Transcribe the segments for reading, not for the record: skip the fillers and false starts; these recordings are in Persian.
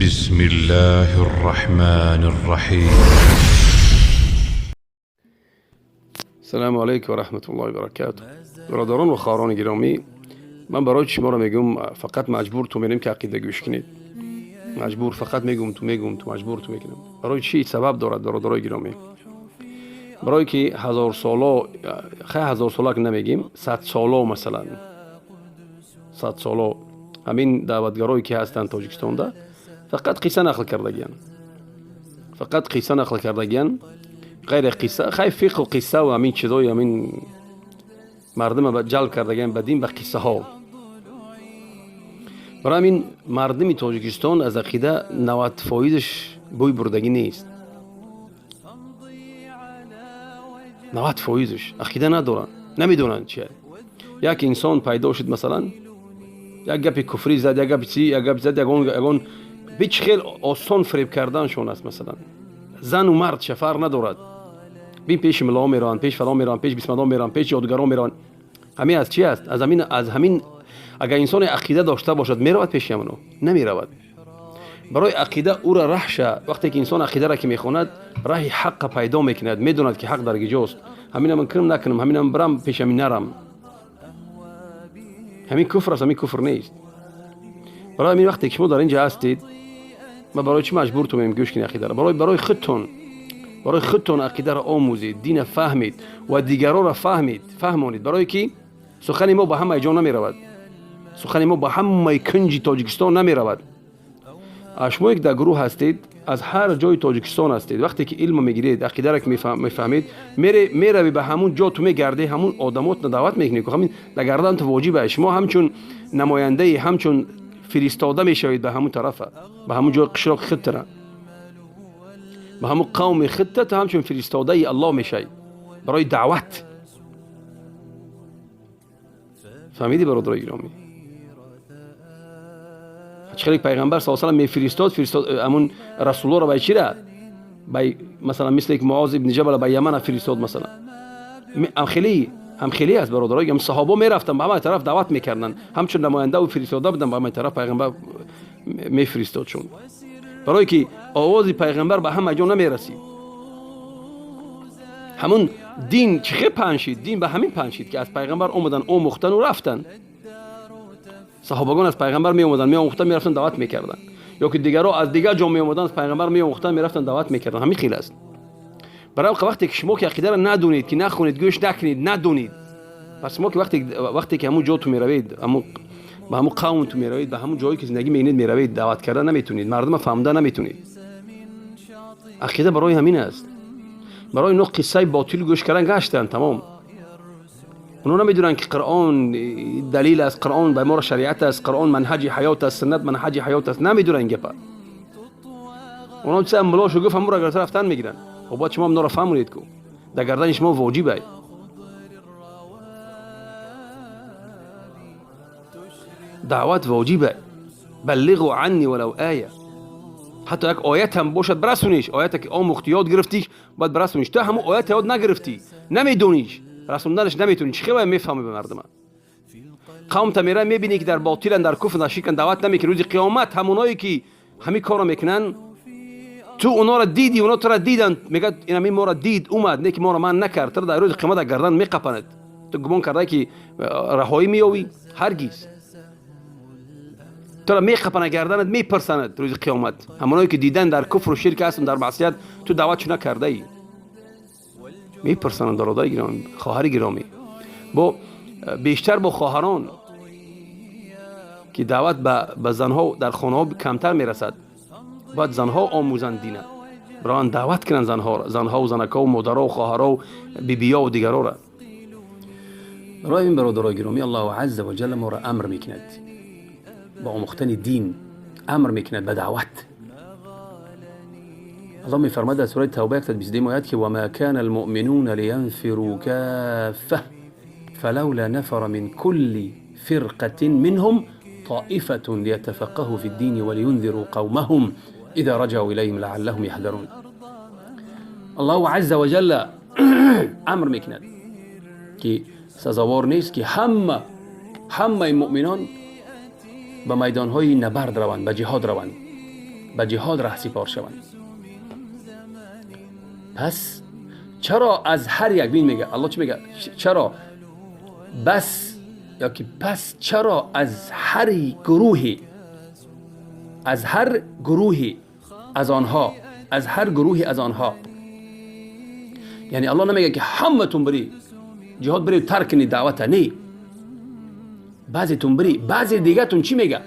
بسم الله الرحمن الرحیم. السلام علیکم و رحمت الله و برکاته. برادران و خواهران گرامی، من برای شما را میگم فقط مجبور تو میریم که عقیده گوش کنید. مجبور فقط میگم تو مجبور تو میکنم. برای چی؟ سبب دارد برادرای گرامی. برای که هزار ساله که نمیگیم، 100 ساله، مثلا 100 ساله همین دعوتگرایی که هستند تاجیکستان ده فقط قصه نقل کردگیان، غیر قصه، خیلی فقه و قصه و همین چیزای همین مردم به جلب کردگیان بدین به قصه ها. برای همین مردم تاجیکستان از عقیده 90% بوی بردگی نیست. 90% عقیده ندارن، نمیدونن چیه. یک انسان پیدا شد مثلا یک گپی کفری زد، یک گپ زد، یگان بیچ خیلی آسان فریب کردنشون است. مثلا زن و مرد شفر ندارد، بین پیش ملا میرن، پیش فلان میرن، پیش بسمدان میرن، پیش یادگاران میرن. همین از چی است؟ از همین اگر انسان عقیده داشته باشد میرود پیش همونو؟ نمیرود. برای عقیده او را رهشه. وقتی که انسان عقیده را که میخواند راه حق پیدا میکند، میدوند که حق در کجاست. همین من کنم نکنم، همین من برم پیش همین نرم، همین کفر است، همین کفر نیست. برای همین وقتی که شما در اینجا هستید، ما برای چی مجبور تو میم گوش کنید عقیده را؟ برای خودتون عقیده را آموزید، دین فهمید و دیگران را فهمانید. برای که سخن ما به همه جا نمی رود، سخن ما به همه کنج تاجیکستان نمی رود. شما یک در گروه هستید، از هر جای تاجیکستان هستید، وقتی که علم میگیرید، عقیده را که میفهمید، میروی به همون جا تو میگردی، همون آدمات دعوت میکنید که همین لگردن تو واجبه. شما همچون نماینده، همچون فرستاده میشوید به همون طرف، به همون جای قشراق خطره، به همون قوم خطه، همچون فرستاده الله میشوید برای دعوت. فهمیدی برادرای گرامی؟ چخیلی پیغمبر صلی الله علیه و آله میفرستاد همون رسول الله را به چی را؟ مثلا مثل یک معاذ ابن جبل به یمن فرستاد. مثلا هم خیلی است برادرای. هم صحابه میرفتن به همه طرف دعوت میکردن، همچون نماینده و فرستاده بودن به همه طرف پیغمبر میفرستاد. چون برای که آواز پیغمبر به همه جا نمیرسید. همون دین چه پنشید؟ دین به همین پنشید که از پیغمبر اومدن، آموختن و رفتن. صحابگان از پیغمبر می اومدن، می آموختن، می رفتن دعوت میکردن. یا که دیگرها از دیگر جا می اومدن، از پیغمبر می آموختن، می رفتن دعوت میکردن. همین خیلی است. برای وقتی که شما که عقیده را ندونید، که نخونید، گوش نکنید، ندونید، پس ما که وقتی که همون جا تو می روید، به همون قوم تو می روید، به همون جایی که زندگی می‌کنید می روید، دعوت کردن نمیتونید، مردم فهموندن نمیتونید. عقیده برای همین است. برای نو قصه باطل گوش کردن گشتن تمام. اونا نمیدونن که قرآن دلیل است، قرآن به ما شریعت است، قرآن منهج حیات است، سنت منهج حیات است. نمیدونن این گپا. اونا چه ملاشو گفت همون را گرفته رفتن میگیرن. خب باید شما اونا را فهمونید که در گردن شما واجبه. دعوت واجبه. بلغوا عنی ولو آیه. حتی یک آیت هم باشد برسونیش. آیت که آموختی یاد گرفتیش باید برسونیش. تو همون آیت یاد نگرفتی، نمیدونیش، رسوندنش نمیتونی، چه خیلی میفهمی به مردم؟ قوم تمیره میبینی که در باطلن، در کفر، در شرک دعوت نمیکنن. روز قیامت همونایی که همین کارو میکنن، تو اونا را دیدی، اونا تو را دیدن، میگه اینا ما را دید اومد، نه که ما را من نکرد. تو در روز قیامت در گردن میقپند. تو گمان کرده که رهایی میاوی؟ هرگز. تو را میقپند گردنت، میپرسند روز قیامت. همونایی که دیدن در کفر و شرک هستن، در معصیت، تو دعوتشو نکرده ای، میپرسند. برادرای گرامی، خواهر گرامی، با بیشتر با خواهران که دعوت به زنها در خانه ها کمتر میرسد، باید زنها آموزند دینه، برای دعوت کنن زنها و زنکا و مادرها و خواهرها و بیبیا و دیگرها را. برای این برادرای گرامی، الله عز و جل ما را امر میکند با آموختن دین، امر میکند به دعوت. الله میفرماید در سوره توبه 122 آیات که و ما کان المؤمنون لینفروا کافه فلولا نفر من كل فرقة منهم طائفة ليتفقهوا في الدين ولينذروا قومهم إذا رجعوا إليهم لعلهم يحذرون. الله عز و جل امر میکند که سزاوار نیست که همه مؤمنان به میدانهای نبرد روند، به جهاد روند. به جهاد رهسپار شوند. پس چرا از هر یک، بین میگه الله چی میگه، چرا بس یا که پس چرا از هر گروهی، از هر گروهی از آنها، از هر گروهی از آنها، یعنی الله نمیگه که همتون بری جهاد بری ترک کنی دعوت، نه، بعضی تون بری، بعضی دیگه تون چی میگه،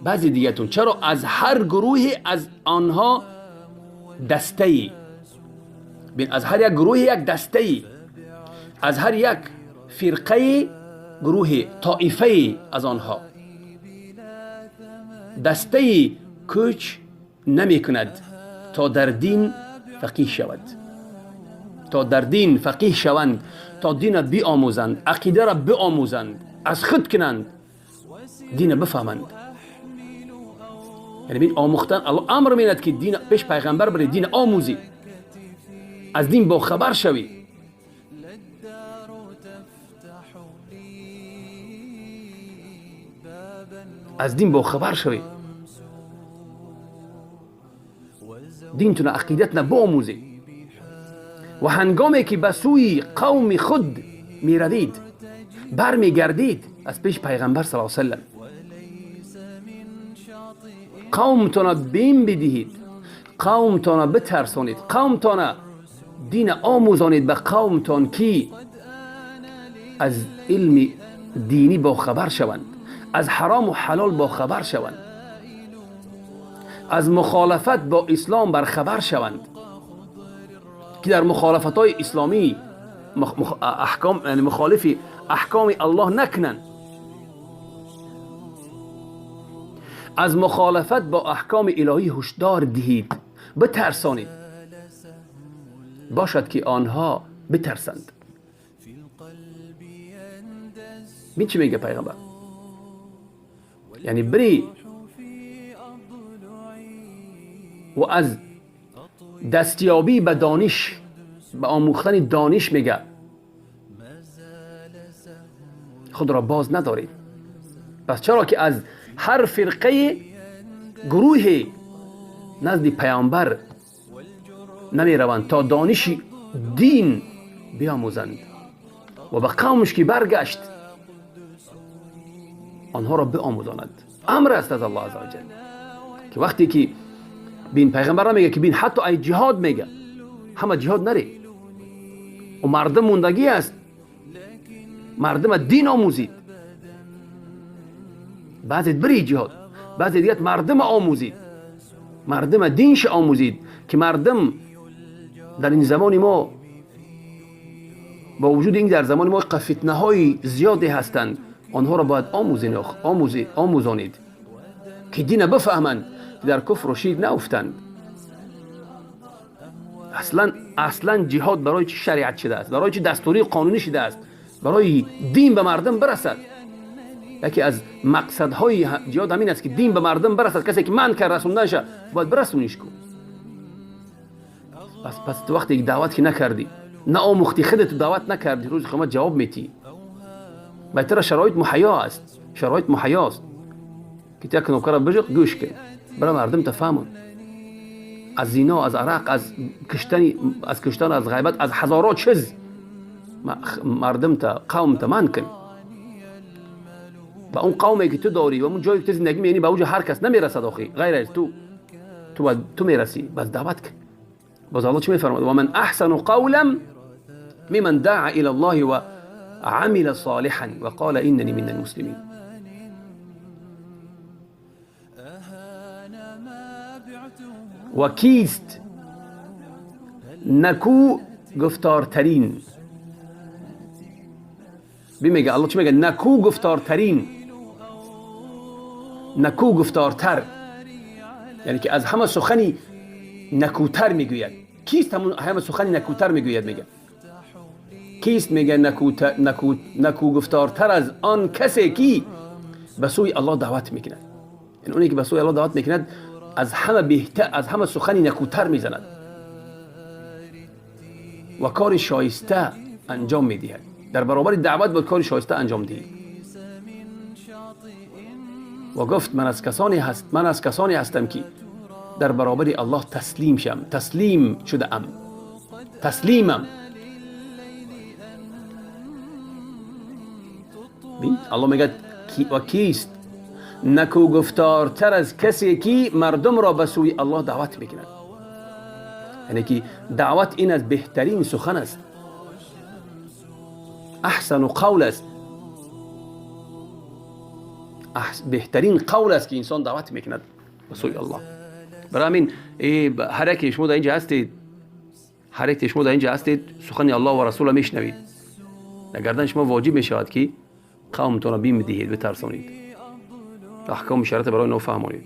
بعضی دیگه تون چرا از هر گروهی از آنها دسته، بین از هر یک گروه یک دسته، از هر یک فرقه گروه طائفه از آنها دسته کوچ نمی کند تا در دین فقیه شود، تا در دین فقیه شوند، تا دین بیاموزند، عقیده را بیاموزند، از خود کنند، دین بفهمند. یعنی بین آموختن، الله امر میند که دین پیش پیغمبر بری، دین آموزی، از دین با خبر شوی. از دین با خبر شوی، دینتون عقیدت نه بیاموزی. و هنگامی که به سوی قوم خود می روید، بر می گردید از پیش پیغمبر صلی الله علیه وسلم، قومتان بین بدهید، قومتان بترسانید، قومتان دین آموزانید به قومتان که از علم دینی با خبر شوند، از حرام و حلال با خبر شوند، از مخالفت با اسلام بر خبر شوند، که در مخالفت های اسلامی احکام، یعنی مخالف احکام الله نکنن، از مخالفت با احکام الهی هشدار دهید، بترسانید، باشد که آنها بترسند. بین چی میگه پیغمبر؟ یعنی بری و از دستیابی به دانش، به آموختن دانش میگه خود را باز ندارید. پس چرا که از هر فرقه گروه نزد پیامبر نمی روند تا دانش دین بیاموزند و به قومش که برگشت آنها را بیاموزاند. امر است از الله عزوجل که وقتی که بین پیغمبر میگه که بین حتی ای جهاد میگه، همه جهاد نری و مردم موندگی است، مردم دین آموزید، بعضی بری جهاد، بعضی دیگه مردم آموزید، مردم دینش آموزید، که مردم در این زمان ما با وجود این در زمان ما فتنه های زیادی هستند، آنها را باید آموزانید که دین بفهمند، در کفر و شرک نیفتند. اصلا جهاد برای چه شریعت شده است، برای چه دستوری قانونی شده است؟ برای دین به مردم برسد. یکی از مقصدهای جهاد همین است که دین به مردم برسد. کسی که من کرد رسوندن شه باید برسونیش کن. پس تو وقتی دعوت که نکردی، نه آموختی، خودت دعوت نکردی، روز قیامت جواب میتی. بهتر شرایط محیا است، شرایط محیا است که تک نوکر بجق گوش کن، برای مردم تفهمون. از زنا، از عرق، از کشتن، از غیبت، از هزارات چیز مردم تا قوم تا من کن. با اون قومی که تو داری و اون جایی که تو زندگی می‌کنی، به اونجا هر کس نمیرسد آخی، غیر از تو میرسی. بس دعوت کن. باز الله چی میفرماید؟ و من احسن قولا ممن دعا الى الله و عمل صالحا و قال انني من المسلمين. و کیست نکو گفتارترین؟ میگه الله چی میگه؟ نکو گفتارترین، نکو گفتارتر، یعنی که از همه سخنی نکوتر میگوید. کیست همه سخنی نکوتر میگوید؟ میگه کیست؟ میگه نکو گفتارتر از آن کسی که به سوی الله دعوت میکند. یعنی اونی که به سوی الله دعوت میکند از همه بهتر، از همه سخنی نکوتر میزند و کار شایسته انجام میدهد. در برابر دعوت باید کار شایسته انجام دهید. و گفت من از کسانی هستم که در برابر الله تسلیم شم، تسلیم شده ام، تسلیمم. بین الله میگه و کیست نکو گفتارتر از کسی که مردم را به سوی الله دعوت میکند. یعنی که دعوت این از بهترین سخن است، احسن قول است، بهترین قول است که انسان دعوت میکند به سوی الله. برای همین هر یک شما در اینجا هستید، هر یک شما در اینجا هستید سخن الله و رسول میشنوید، در گردن شما واجب میشود که قومتون را بیم دهید، بترسانید، احکام شرط برای نو فهمانید.